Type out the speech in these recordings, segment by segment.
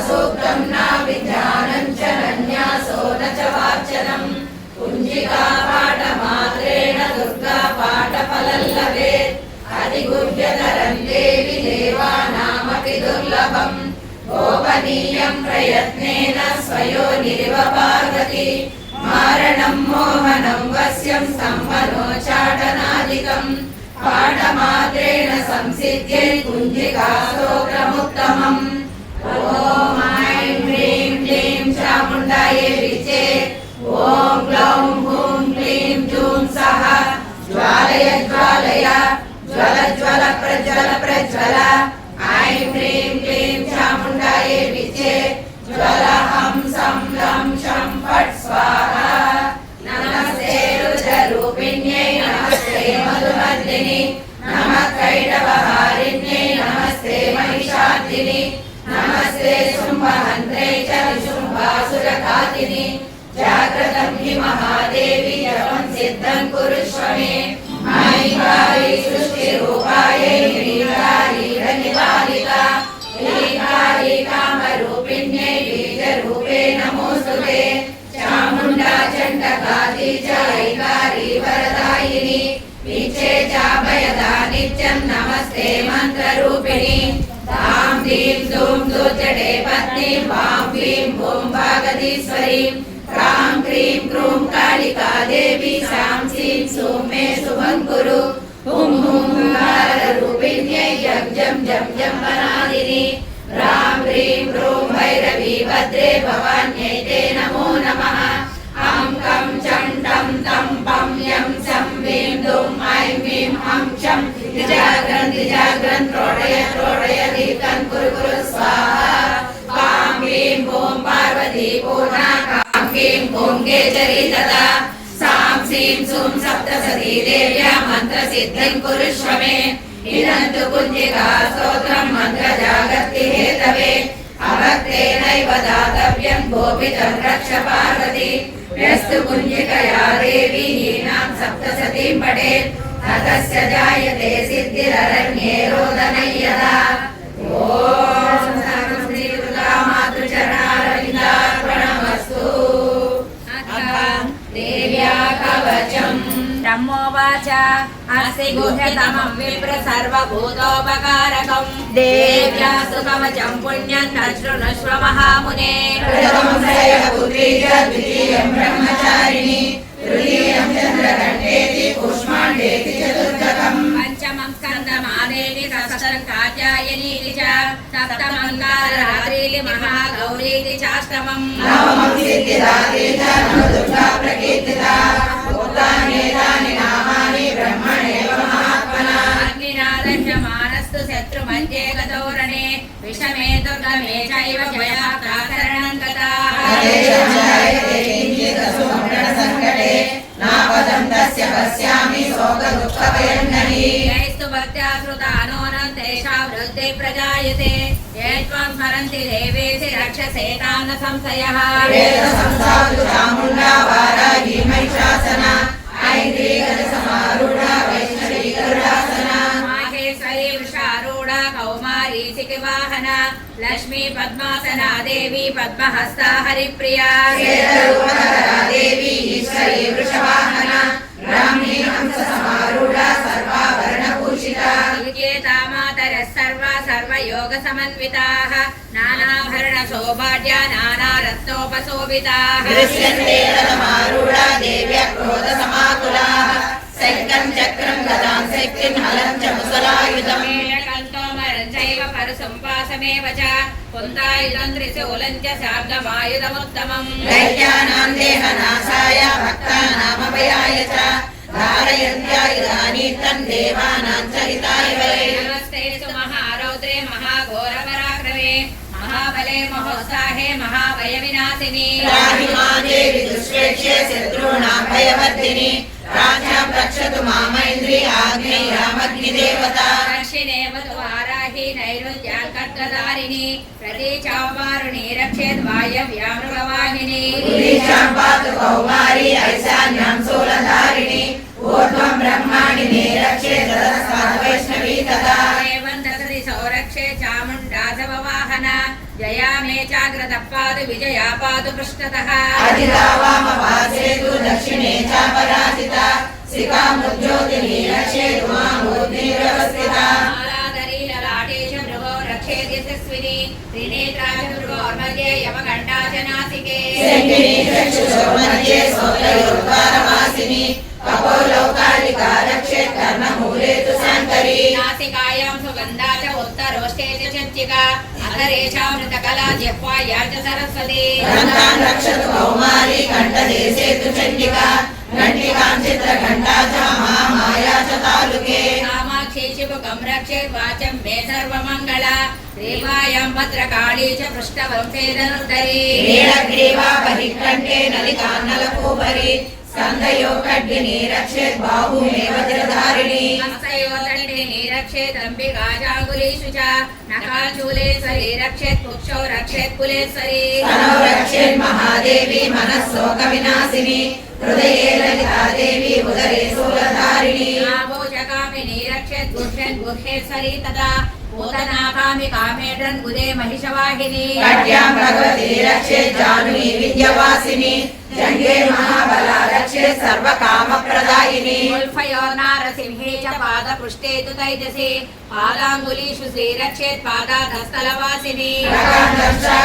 सूक्तं न विज्ञानं च नन्यासो न च वाचनं कुञ्जिका पाठमात्रेण दुर्गा पाठफलल्लभेत् अधिगुह्यतरं देवि देवानामपि दुर्लभम् गोपनीयं प्रयत्नेन स्वयोनिरिव पार्वती मारणं मोहनं वश्यं संवनोच्चाटनादिकं पाठमात्रेण संसिद्ध्ये कुञ्जिका स्तोत्रमुत्तमम् ॐ ऐं ह्रीं क्लीं चामुण्डायै विचे ॐ ग्लौं हूं क्लीं जूं सः ज्वालय ज्वालय ज्वल ज्वल प्रज्वल प्रज्वल ऐं ह्रीं क्लीं चामुण्डायै विचे ज्वल हं सं लं शं फट् स्वाहा नमस्ते रुद्ररूपिण्यै नमस्ते मधुमर्दिनि नमः कैटभहारिण्यै नमस्ते महिषार्दिनि नमस्ते शुम्भहन्त्रे च विशुम्भासुरघातिनि जाग्रतं हि महादेवी जपं सिद्धं कुरुष्व मे मायिकायै सृष्टिरूपायै ह्रीङ्कारि धनिपालिका ह्रीङ्कारि कामरूपिण्यै बीजरूपे नमोऽस्तुते चामुण्डा चण्डकादि च ऐकारि वरदायिनि विचे चाभयदा नित्यं नमस्ते मन्त्ररूपिणि तां दीं दूं दुर्जटे पत्नीं वां क्लीं भूं भागदीश्वरीं क्रां क्रीं क्रूं कालिका देवी सां सीं सूं मे शुभं कुरु हुं हुं हुंकाररूपिण्यै जं जं जं जं वनादिनि ह्रां ह्रीं क्रूं भैरवी भद्रे भवान्यै ते नमो नमः अं कं चं टं तं पं यं सं वीं दुं ऐं वीं हं चं दिजाग्रन् त्रोडय दीप्तं कुरु कुरु स्वाहा वां क्लीं भूं पार्वती पूर्णा कां क्लीं भूं केचरी तथा सां सीं सूं सप्तसती देव्या मन्त्रसिद्धिं कुरुष्व मे इदं तु कुञ्जिका स्तोत्रं मन्त्रजागर्ति हेतवे अभक्तेनैव दातव्यं गोपितं रक्ष पार्वती यस्तु कुञ्जिकया देवी हीनां सप्तसतीं पठेत् ततस्य जायते सिद्धिररण्ये रोदनं यदा ॐ श्री दुर्गा मातृचरणारविन्दार्पणमस्तु देव्या कवचम् ब्रह्मोवाच अस्ति गुह्यतमं विप्र सर्वभूतोपकारकं देव्या सुकवचं पुण्यं तच्छृणुष्व महामुने प्रथमं पुत्री च द्वितीयं ब्रह्मचारिणी तृतीयं चन्द्रघण्टेति कूष्माण्डेति चतुर्थकम् पंचमं स्कन्दमादेति षष्ठं कात्यायनीति च सप्तमं कालरात्रीति महागौरीति चाष्टमं नवमं सिद्धिदात्री च नवदुर्गा प्रकीर्तिता उक्तान्येतानि नामानि ब्रह्मणेव महात्मना अग्निनादह्यमानस्तु शत्रुमध्ये गतोरणे विषमे दुर्गमे चैव जया प्रातरणं गताः नापदं तस्य पश्यामि शोकदुःखभयङ्करी यैस्तु भक्त्या श्रुतानूनं तेषां वृद्धिः प्रजायते ये त्वं स्मरन्ति देवेति रक्षसे तां न संशयः वेदसंसाधु चामुण्डा वाराही महिषासना ऐन्द्रीगजसमारूढा वैष्णवी गरुडासना माहेश्वरी वृषारूढा कौमारी सिकिवाहना लक्ष्मी पद्मासना देवी पद्महस्ता हरिप्रिया श्वेतरूपधरा देवी ईश्वरी वृषवाहना ब्राह्मी हंससमारूढा सर्वाभरणभूषिता विजेता मातरः सर्वा सर्वयोगसमन्विताः नानाभरणशोभाढ्या नानारत्नोपशोभिताः दृश्यन्ते रथमारूढा देव्या क्रोधसमाकुलाः शङ्खं चक्रं गदां शक्तिं हलं च मुसलायुधम् चैव परसुम्पासमेव च कुन्तायुधं त्रिशूलं च शार्दमायुधमुत्तमम् दैत्यानां देहनाशाय भक्तानामभयाय च धारयन्त्यायुधानि तन्देवानां च हिताय वै नमस्तेस्तु महारौद्रे महाघोरपराक्रमे महाबले महोत्साहे महाभयविनाशिनी त्राहि मा देवि दुष्प्रेक्ष्ये शत्रूणां भयवर्धिनि राज्ञां रक्षतु मामैन्द्री आग्नेयामग्निदेवता दक्षिणे मधुवाराहि नैऋत्याल्कट्टधारिणि प्रतीचावारुणि रक्षेत् वायव्यामृगवाहिनि उदीचां पातु कौमारी ऐशान्यां शूलधारिणि ऊर्ध्वं ब्रह्माणि मे रक्षेत् ततस्मात् वैष्णवी तथा एवं दशदिशो रक्षे चामुण्डा जपवाहना जया विजया मे चाग्रतः पादु विजया पादु पृष्ठतः अजिता वामपार्श्वेषु दक्षिणे च पराजिता शिखामुद्योतिनी रक्षेतु मामूर्ध्निव्यवस्थिता मालाधरी ललाटे च भृगो रक्षेत् यशस्विनी त्रिनेत्रा च भृगोर्मध्ये यमघण्टा च नासिके शङ्किनी चक्षुषोर्मध्ये श्रोत्रयोर्द्वारवासिनी कपोलौकालिका रक्षेत् कर्णमूले तु शङ्करी नासिकायां सुगन्धा च उत्तरोष्ठे च चञ्चिका अधरेशामृतकला जिह्वाया च सरस्वती रङ्गान् रक्षतु कौमारी कण्ठदेशे तु चण्डिका घण्टिकां चित्रघण्टा च महामाया च तालुके कामाक्षी शिवकं रक्षेत् वाचं मे सर्वमङ्गला रेवायां भद्रकाली च पृष्ठवंशे धनुर्धरी नीलग्रीवा बहिर्कण्ठे नलिकान्नलकूपरि स्कन्धयो खड्गिनी रक्षेत् बाहुमे वज्रधारिणी हस्तयोर्दण्डे रक्षेत् अम्बिकाजाङ्गुलीषु च नखाचूलेश्वरी रक्षेत् कुक्षौ रक्षेत् कुलेश्वरी स्तनौ रक्षेत् महादेवी मनःशोकविनाशिनी हृदये ललिता देवी उदरे शूलधारिणी नाभोजकामिनी रक्षेत् गुह्यन् गुह्येश्वरी तदा पूतनाकामि कामेड्रन् गुदे महिषवाहिनी कट्यां भगवती रक्षेत् जाह्नवी विद्यावासिनी जङ्गे महाबला रक्षेत् सर्वकामप्रदायिनी उल्फयोर्नारसिंहे च पादपृष्ठे तु तैजसि पादाङ्गुलीषु श्रीरक्षेत् पादाधस्थलवासिनी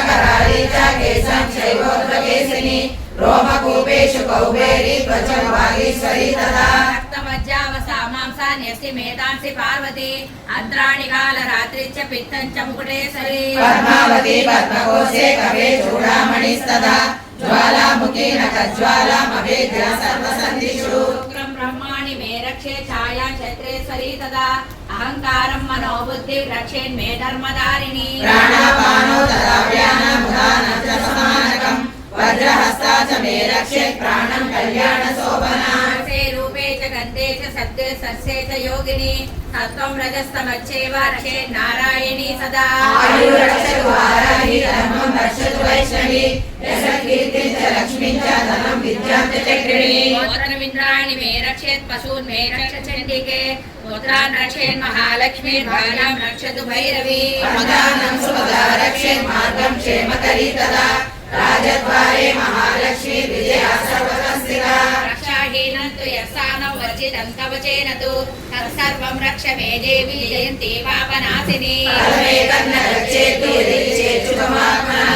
कराली च केशं शैवोग्रकेशिनी रोमकूपेषु कौबेरी त्वचं वागीश्वरी तथा रक्तमज्जावसामांसान्यस्ति मेधांसि पार्वती अद्राणि कालरात्रि च पित्तं च मुकुटेश्वरी पद्मावती पद्मकोशे कवे चूडामणिस्तदा ज्वालामुखी नखज्वालामवेद्य सर्वसन्धिषु शुक्रं ब्रह्माणि मे रक्षे छाया क्षत्रेश्वरी तदा अहङ्कारं मनोबुद्धिं रक्षेन्मे धर्मधारिणी प्राणापानो तथा व्यानमुदानं च समानकम् वज्रहस्ता च मे रक्षेत् प्राणं कल्याणशोभना रसे रूपे च गन्धे च सत्त्वे सस्ये च योगिनी सत्त्वं रजस्तमच्चैव रक्षेत् नारायणी सदा आयु रक्षतु वाराहि धर्मं रक्षतु वैष्णवी यशकीर्तिं च लक्ष्मीं च धनं विद्यां च चक्रिणी गोत्रमिन्द्राणि मे रक्षेत् पशून् मे रक्ष चण्डिके गोत्रान् रक्षेन् महालक्ष्मीर्भार्यां रक्षतु भैरवी प्रधानं सुभगा रक्षेत् मार्गं क्षेमकरी तदा राजद्वारे महालक्ष्मी विजया सर्वतस्थिता रक्षाहीनं तु यस्सानं वर्जितं कवचेन तु तत्सर्वं रक्ष मे देवी जयन्ती पापनाशिनी परमे कन्न रक्षेतु यदि चेच्छुकमात्मनः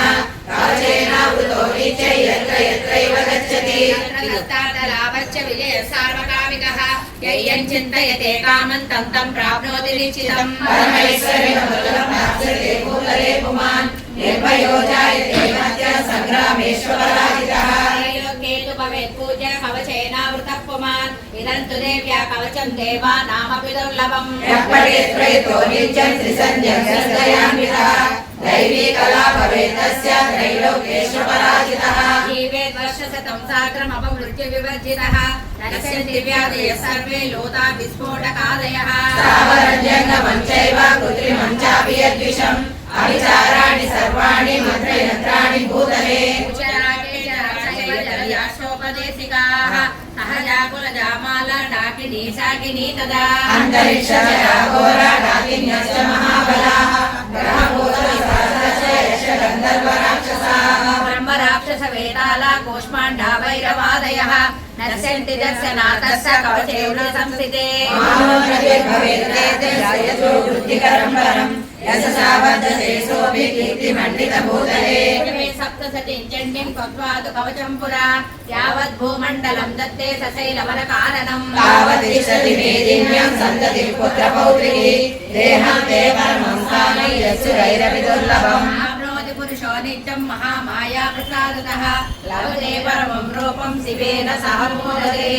कवचेनावृतो नीचे यत्र यत्रैव गच्छति तत्रावच्च विजय सार्वकामिकः यय्यं चिन्तयते कामं तं तं प्राप्नोति निश्चितम् परमेश्वरेण प्राप्स्यते भूतले पुमान् निर्भयो जायते मध्य सङ्ग्रामेष्वपराजितः त्रैलोक्ये तु भवेत् पूज्य कवचेनावृतः पुमान् इदं तु देव्या कवचं देवानामपि दुर्लभम् यः पठेत् प्रयतो नित्यं त्रिसन्ध्यं दैवी कला भवेत् तस्य त्रैलोक्येष्वपराजितः जीवेत् वर्षशतं साग्रमपमृत्युविवर्जितः नश्यन्ति व्याधयः सर्वे लोता विस्फोटकादयः स्थावरजङ्गमं चैव कृत्रिमं चापि यद्विषम् अविचाराणि सर्वाणि मन्त्रयन्त्राणि भूतले उच्चरागे च रक्षयोपदेशिकाः सहजाकुलजामाला डाकिनी शाकिनी तदा अन्तरिक्षघोरा डाकिन्यश्च महाबलाः ग्रहभूतविशालश्च यक्षगन्धर्वराक्षसाः ब्रह्मराक्षसवेताला कूष्माण्डा भैरवादयः नश्यन्ति दर्शनाथस्य कवचेन संस्थिते मानोर्भवेद्यजो वृद्धिकरं परम् यशसा वर्धते कीर्तिमण्डितभूतले सप्तसतीं चण्डीं त्वत्वा तु कवचं पुरा यावत् भूमण्डलं दत्ते सशैलवनकाननम् तावतिष्ठति मेदिन्यं सन्ततिं पुत्रपौत्रिकी देहं ते परमं स्थानं यस्सुरैरपि दुर्लभम् आप्नोति पुरुषो नित्यं महामाया प्रसादतः लभते परमं रूपं शिवेन सह मोदते।